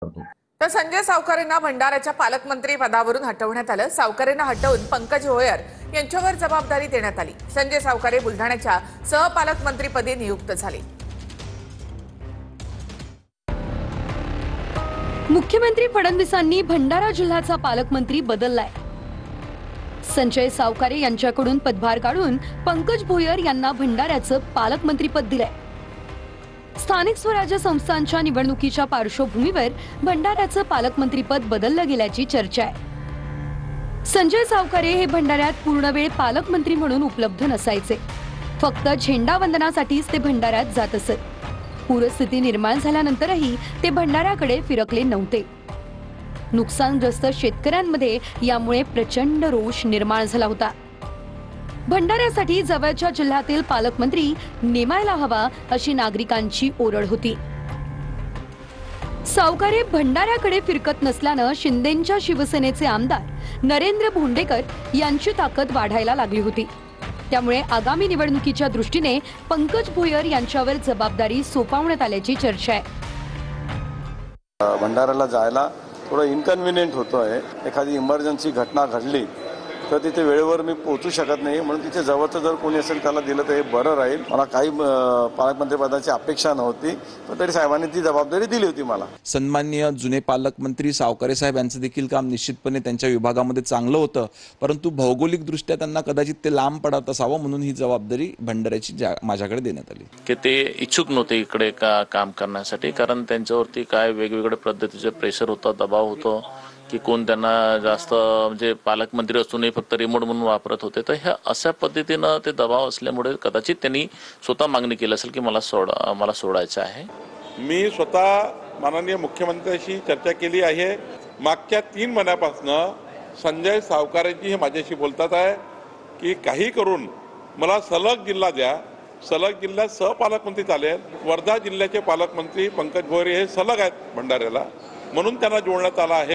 करतो। तर संजय सावकारेंना भंडाऱ्याच्या पालकमंत्री पदावरून हटवण्यात आलं। सावकारेंना हटवून पंकज भोयर यांच्यावर जबाबदारी देण्यात आली। संजय सावकारे बुलढाण्याच्या सहपालकमंत्रीपदी नियुक्त झाले। मुख्यमंत्री फडणवीसांनी भंडारा जिल्ह्याचा पालकमंत्री बदललाय। संजय सावकारे यांच्याकडून पदभार काढून पंकज भोयर यांना भंडाऱ्याचं पालकमंत्रीपद दिलंय। स्थानिक स्वराज्य संस्थांच्या निवडणुकीच्या पार्श्वभूमीवर भंडाऱ्याचं पालकमंत्रीपद बदललं गेल्याची चर्चा आहे। संजय सावकारे हे भंडाऱ्यात पूर्णवेळ पालकमंत्री म्हणून उपलब्ध नसायचे। फक्त झेंडावंदनासाठीच ते भंडाऱ्यात जात असत। पूरस्थिती निर्माण झाल्यानंतरही ते भंडाऱ्याकडे फिरकले नव्हते। नुकसानग्रस्त शेतकऱ्यांमध्ये यामुळे प्रचंड रोष निर्माण झाला होता। भंडाऱ्यासाठी जवळच्या जिल्ह्यातील पालकमंत्री नेमायला हवा अशी नागरिकांची ओरड होती। सावकारे भंडाऱ्याकडे फिरकत नसल्यानं शिंदेंच्या शिवसेनेचे आमदार नरेंद्र भोंडेकर यांची ताकद वाढायला लागली होती। त्यामुळे आगामी निवडणुकीच्या दृष्टीने पंकज भोयर यांच्यावर जबाबदारी सोपवण्यात आल्याची चर्चा आहे। भंडाऱ्याला जायला थोडं इनकन्व्हिनियंट होतोय। एखादी इमर्जन्सी घटना घडली तर तिथे वेळेवर मी पोहोचू शकत नाही, म्हणून तिथे जवळचं जर कोणी असेल त्याला दिलं तर हे बरं राहील। मला काही पालकमंत्रीपदाची अपेक्षा नव्हती, पण तरी साहेबांनी ती जबाबदारी दिली होती मला। सन्माननीय जुने पालकमंत्री सावकारे साहेब यांचं देखील काम निश्चितपणे त्यांच्या विभागामध्ये चांगलं होतं, परंतु भौगोलिकदृष्ट्या त्यांना कदाचित ते लांब पडत असावं, म्हणून ही जबाबदारी भंडाऱ्याची माझ्याकडे देण्यात आली। की ते इच्छुक नव्हते इकडे काम करण्यासाठी, कारण त्यांच्यावरती काय वेगवेगळ्या पद्धतीचे प्रेशर होतं, दबाव होतो की कोण त्यांना जास्त म्हणजे पालकमंत्री असूनही फक्त रिमोट म्हणून वापरत होते। तर ह्या अशा पद्धतीनं ते दबाव असल्यामुळे कदाचित त्यांनी स्वतः मागणी केली असेल की मला सोडायचं आहे। मी स्वतः माननीय मुख्यमंत्र्यांशी चर्चा केली आहे। मागच्या 3 महिन्यापासून संजय सावकारेजी हे माझ्याशी बोलतात आहे की काही करून मला सलग जिल्हा द्या, सलग जिल्ह्यात सहपालकमंत्री चालेल। वर्धा जिल्ह्याचे पालकमंत्री पंकज भोयर हे सलग आहेत भंडाऱ्याला, म्हणून त्यांना जोडण्यात आला आहे।